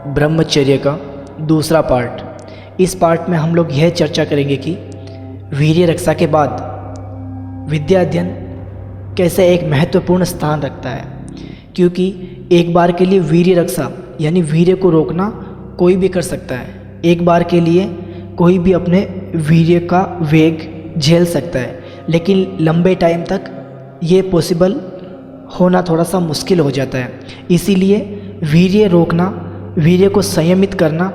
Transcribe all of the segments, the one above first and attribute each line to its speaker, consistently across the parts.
Speaker 1: ब्रह्मचर्य का दूसरा पार्ट। इस पार्ट में हम लोग यह चर्चा करेंगे कि वीर्य रक्षा के बाद विद्या अध्ययन कैसे एक महत्वपूर्ण स्थान रखता है, क्योंकि एक बार के लिए वीर्य रक्षा यानी वीर्य को रोकना कोई भी कर सकता है। एक बार के लिए कोई भी अपने वीर्य का वेग झेल सकता है, लेकिन लंबे टाइम तक ये पॉसिबल होना थोड़ा सा मुश्किल हो जाता है। इसीलिए वीर्य रोकना, वीर्य को संयमित करना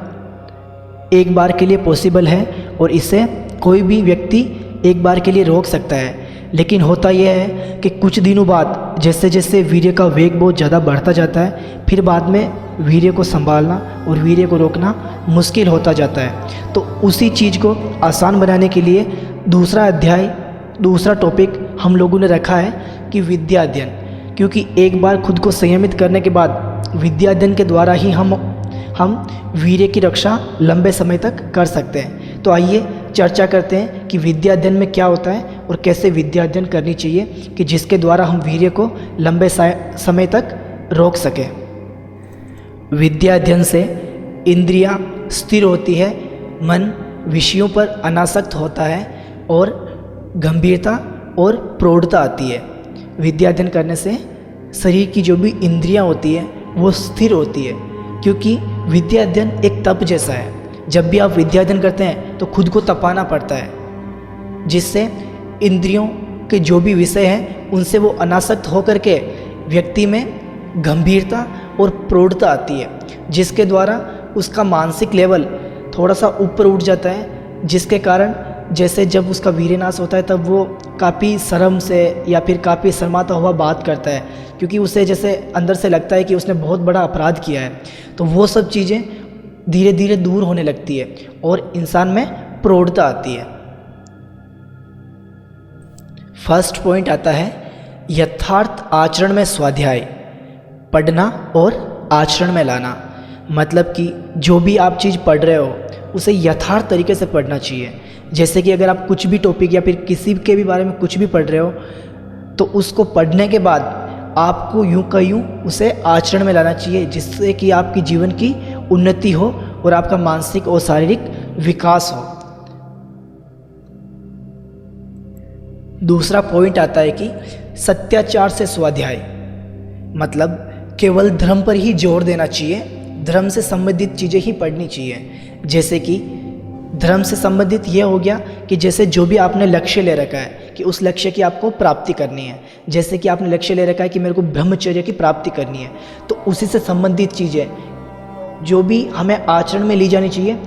Speaker 1: एक बार के लिए पॉसिबल है और इसे कोई भी व्यक्ति एक बार के लिए रोक सकता है। लेकिन होता यह है कि कुछ दिनों बाद जैसे जैसे वीर्य का वेग बहुत ज़्यादा बढ़ता जाता है, फिर बाद में वीर्य को संभालना और वीर्य को रोकना मुश्किल होता जाता है। तो उसी चीज़ को आसान बनाने के लिए दूसरा टॉपिक हम लोगों ने रखा है कि विद्या अध्ययन, क्योंकि एक बार खुद को संयमित करने के बाद विद्या अध्ययन के द्वारा ही हम वीर्य की रक्षा लंबे समय तक कर सकते हैं। तो आइए चर्चा करते हैं कि विद्या अध्ययन में क्या होता है और कैसे विद्या अध्ययन करनी चाहिए कि जिसके द्वारा हम वीर्य को लंबे समय तक रोक सकें। विद्या अध्ययन से इंद्रियां स्थिर होती है, मन विषयों पर अनासक्त होता है और गंभीरता और प्रौढ़ता आती है। विद्या अध्ययन करने से शरीर की जो भी इंद्रियां होती है वो स्थिर होती है, क्योंकि विद्या अध्ययन एक तप जैसा है। जब भी आप विद्या अध्ययन करते हैं तो खुद को तपाना पड़ता है, जिससे इंद्रियों के जो भी विषय हैं उनसे वो अनासक्त होकर के व्यक्ति में गंभीरता और प्रौढ़ता आती है, जिसके द्वारा उसका मानसिक लेवल थोड़ा सा ऊपर उठ जाता है, जिसके कारण जैसे जब उसका वीर्यनाश होता है तब वो काफ़ी शर्म से या फिर काफ़ी शर्माता हुआ बात करता है, क्योंकि उसे जैसे अंदर से लगता है कि उसने बहुत बड़ा अपराध किया है। तो वो सब चीज़ें धीरे धीरे दूर होने लगती है और इंसान में प्रौढ़ता आती है। फर्स्ट पॉइंट आता है यथार्थ आचरण में स्वाध्याय, पढ़ना और आचरण में लाना। मतलब कि जो भी आप चीज़ पढ़ रहे हो उसे यथार्थ तरीके से पढ़ना चाहिए। जैसे कि अगर आप कुछ भी टॉपिक या फिर किसी के भी बारे में कुछ भी पढ़ रहे हो तो उसको पढ़ने के बाद आपको यूं का यूं उसे आचरण में लाना चाहिए, जिससे कि आपकी जीवन की उन्नति हो और आपका मानसिक और शारीरिक विकास हो। दूसरा पॉइंट आता है कि सत्याचार से स्वाध्याय, मतलब केवल धर्म पर ही जोर देना चाहिए, धर्म से संबंधित चीज़ें ही पढ़नी चाहिए। जैसे कि धर्म से संबंधित यह हो गया कि जैसे जो भी आपने लक्ष्य ले रखा है कि उस लक्ष्य की आपको प्राप्ति करनी है, जैसे कि आपने लक्ष्य ले रखा है कि मेरे को ब्रह्मचर्य की प्राप्ति करनी है, तो उसी से संबंधित चीज़ें जो भी हमें आचरण में ली जानी चाहिए।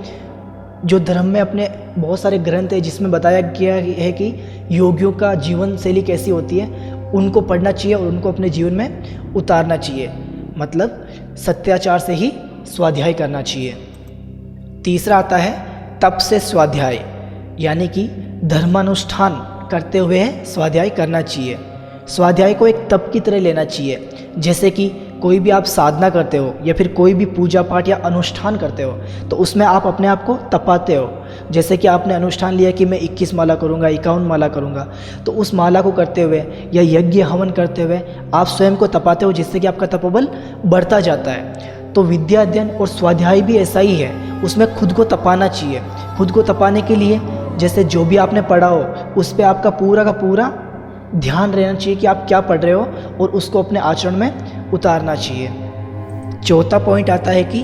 Speaker 1: जो धर्म में अपने बहुत सारे ग्रंथ है जिसमें बताया गया है कि योगियों का जीवन शैली कैसी होती है, उनको पढ़ना चाहिए और उनको अपने जीवन में उतारना चाहिए। मतलब सत्याचार से ही स्वाध्याय करना चाहिए। तीसरा आता है तप से स्वाध्याय, यानी कि धर्मानुष्ठान करते हुए स्वाध्याय करना चाहिए। स्वाध्याय को एक तप की तरह लेना चाहिए। जैसे कि कोई भी आप साधना करते हो या फिर कोई भी पूजा पाठ या अनुष्ठान करते हो तो उसमें आप अपने आप को तपाते हो। जैसे कि आपने अनुष्ठान लिया कि मैं 21 माला करूँगा, 51 माला करूँगा, तो उस माला को करते हुए या यज्ञ हवन करते हुए आप स्वयं को तपाते हो, जिससे कि आपका तपोबल बढ़ता जाता है। तो विद्या अध्ययन और स्वाध्याय भी ऐसा ही है, उसमें खुद को तपाना चाहिए। खुद को तपाने के लिए जैसे जो भी आपने पढ़ा हो उस पर आपका पूरा का पूरा ध्यान रहना चाहिए कि आप क्या पढ़ रहे हो और उसको अपने आचरण में उतारना चाहिए। चौथा पॉइंट आता है कि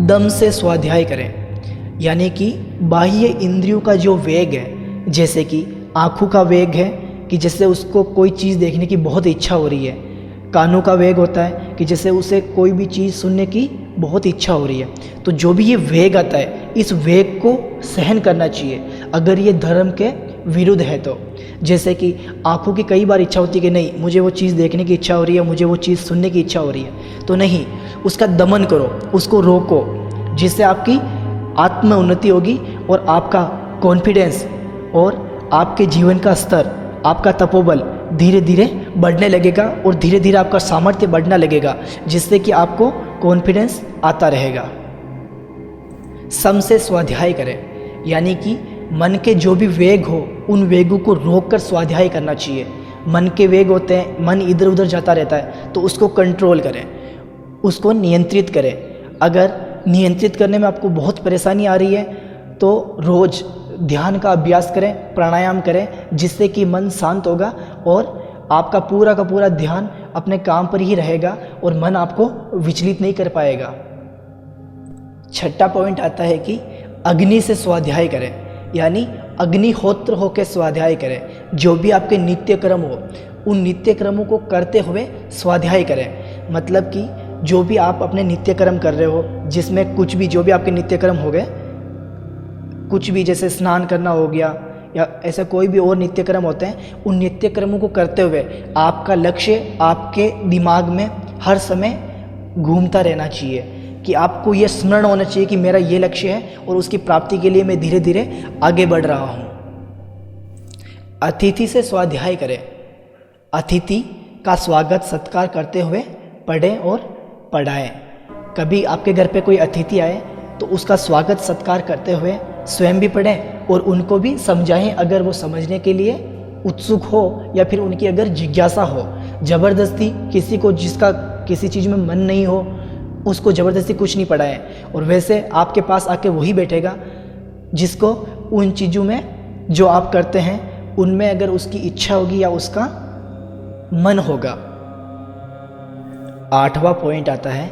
Speaker 1: दम से स्वाध्याय करें, यानी कि बाह्य इंद्रियों का जो वेग है, जैसे कि आँखों का वेग है कि जैसे उसको कोई चीज़ देखने की बहुत इच्छा हो रही है, कानों का वेग होता है कि जैसे उसे कोई भी चीज़ सुनने की बहुत इच्छा हो रही है। तो जो भी ये वेग आता है इस वेग को सहन करना चाहिए अगर ये धर्म के विरुद्ध है तो। जैसे कि आँखों की कई बार इच्छा होती है कि नहीं मुझे वो चीज़ देखने की इच्छा हो रही है, मुझे वो चीज़ सुनने की इच्छा हो रही है, तो नहीं, उसका दमन करो, उसको रोको, जिससे आपकी आत्म उन्नति होगी और आपका कॉन्फिडेंस और आपके जीवन का स्तर, आपका तपोबल धीरे धीरे बढ़ने लगेगा और धीरे धीरे आपका सामर्थ्य बढ़ने लगेगा, जिससे कि आपको कॉन्फिडेंस आता रहेगा। सम से स्वाध्याय करें, यानी कि मन के जो भी वेग हो उन वेगों को रोककर स्वाध्याय करना चाहिए। मन के वेग होते हैं, मन इधर उधर जाता रहता है, तो उसको कंट्रोल करें, उसको नियंत्रित करें। अगर नियंत्रित करने में आपको बहुत परेशानी आ रही है तो रोज़ ध्यान का अभ्यास करें, प्राणायाम करें, जिससे कि मन शांत होगा और आपका पूरा का पूरा ध्यान अपने काम पर ही रहेगा और मन आपको विचलित नहीं कर पाएगा। छठा पॉइंट आता है कि अग्नि से स्वाध्याय करें, यानी अग्निहोत्र होकर स्वाध्याय करें। जो भी आपके नित्य कर्म हो उन नित्य कर्मों को करते हुए स्वाध्याय करें। मतलब कि जो भी आप अपने नित्य कर्म कर रहे हो, जिसमें कुछ भी जो भी आपके नित्य कर्म हो गए, कुछ भी जैसे स्नान करना हो गया या ऐसा कोई भी और नित्य कर्म होते हैं, उन नित्य कर्मों को करते हुए आपका लक्ष्य आपके दिमाग में हर समय घूमता रहना चाहिए कि आपको ये स्मरण होना चाहिए कि मेरा ये लक्ष्य है और उसकी प्राप्ति के लिए मैं धीरे धीरे आगे बढ़ रहा हूँ। अतिथि से स्वाध्याय करें। अतिथि का स्वागत सत्कार करते हुए पढ़ें और पढ़ाएं। कभी आपके घर पे कोई अतिथि आए तो उसका स्वागत सत्कार करते हुए स्वयं भी पढ़ें और उनको भी समझाएं, अगर वो समझने के लिए उत्सुक हो या फिर उनकी अगर जिज्ञासा हो। ज़बरदस्ती किसी को जिसका किसी चीज़ में मन नहीं हो उसको ज़बरदस्ती कुछ नहीं पढ़ाएं। और वैसे आपके पास आके वही बैठेगा जिसको उन चीज़ों में जो आप करते हैं उनमें अगर उसकी इच्छा होगी या उसका मन होगा। आठवां पॉइंट आता है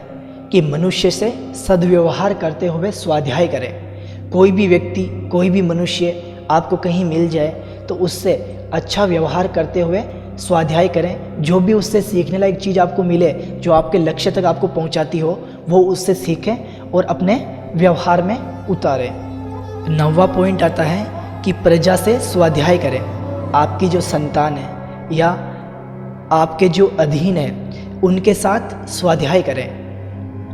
Speaker 1: कि मनुष्य से सद्व्यवहार करते हुए स्वाध्याय करें। कोई भी व्यक्ति, कोई भी मनुष्य आपको कहीं मिल जाए तो उससे अच्छा व्यवहार करते हुए स्वाध्याय करें। जो भी उससे सीखने लायक चीज़ आपको मिले, जो आपके लक्ष्य तक आपको पहुंचाती हो, वो उससे सीखें और अपने व्यवहार में उतारें। 9वां पॉइंट आता है कि प्रजा से स्वाध्याय करें। आपकी जो संतान है या आपके जो अधीन है उनके साथ स्वाध्याय करें।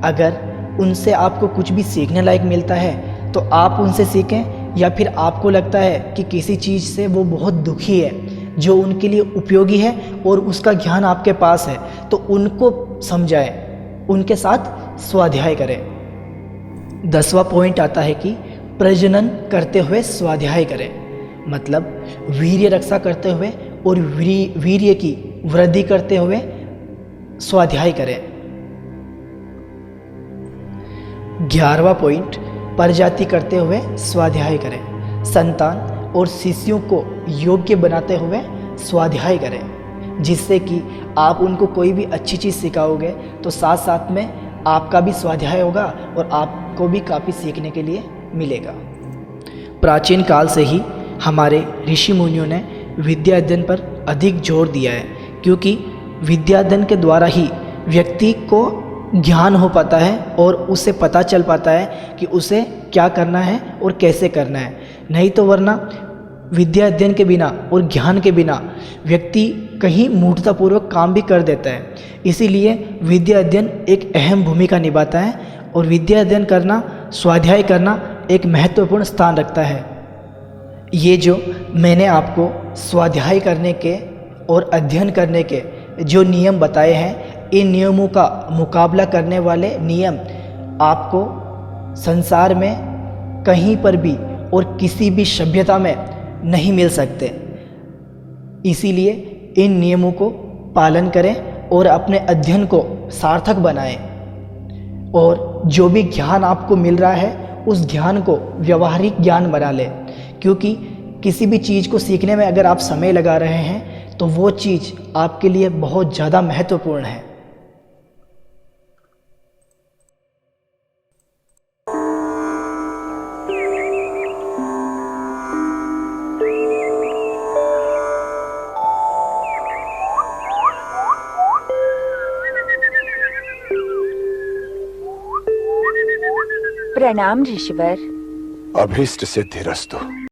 Speaker 1: अगर उनसे आपको कुछ भी सीखने लायक मिलता है तो आप उनसे सीखें, या फिर आपको लगता है कि किसी चीज़ से वो बहुत दुखी है जो उनके लिए उपयोगी है और उसका ज्ञान आपके पास है तो उनको समझाएं, उनके साथ स्वाध्याय करें। 10वां पॉइंट आता है कि प्रजनन करते हुए स्वाध्याय करें। मतलब वीर्य रक्षा करते हुए और वीर्य की वृद्धि करते हुए स्वाध्याय करें। 11वां पॉइंट परजाति करते हुए स्वाध्याय करें। संतान और शिष्यों को योग्य बनाते हुए स्वाध्याय करें, जिससे कि आप उनको कोई भी अच्छी चीज़ सिखाओगे तो साथ साथ में आपका भी स्वाध्याय होगा और आपको भी काफ़ी सीखने के लिए मिलेगा। प्राचीन काल से ही हमारे ऋषि मुनियों ने विद्या अध्ययन पर अधिक जोर दिया है, क्योंकि विद्या अध्ययन के द्वारा ही व्यक्ति को ज्ञान हो पाता है और उसे पता चल पाता है कि उसे क्या करना है और कैसे करना है। नहीं तो वरना विद्या अध्ययन के बिना और ज्ञान के बिना व्यक्ति कहीं मूर्खतापूर्वक काम भी कर देता है। इसीलिए विद्या अध्ययन एक अहम भूमिका निभाता है और विद्या अध्ययन करना, स्वाध्याय करना एक महत्वपूर्ण स्थान रखता है। ये जो मैंने आपको स्वाध्याय करने के और अध्ययन करने के जो नियम बताए हैं, इन नियमों का मुकाबला करने वाले नियम आपको संसार में कहीं पर भी और किसी भी सभ्यता में नहीं मिल सकते। इसीलिए इन नियमों को पालन करें और अपने अध्ययन को सार्थक बनाएं और जो भी ज्ञान आपको मिल रहा है उस ज्ञान को व्यवहारिक ज्ञान बना लें, क्योंकि किसी भी चीज़ को सीखने में अगर आप समय लगा रहे हैं तो वो चीज़ आपके लिए बहुत ज़्यादा महत्वपूर्ण है।
Speaker 2: प्रणाम ऋषिवर।
Speaker 3: अभीष्ट सिद्धिरस्तु।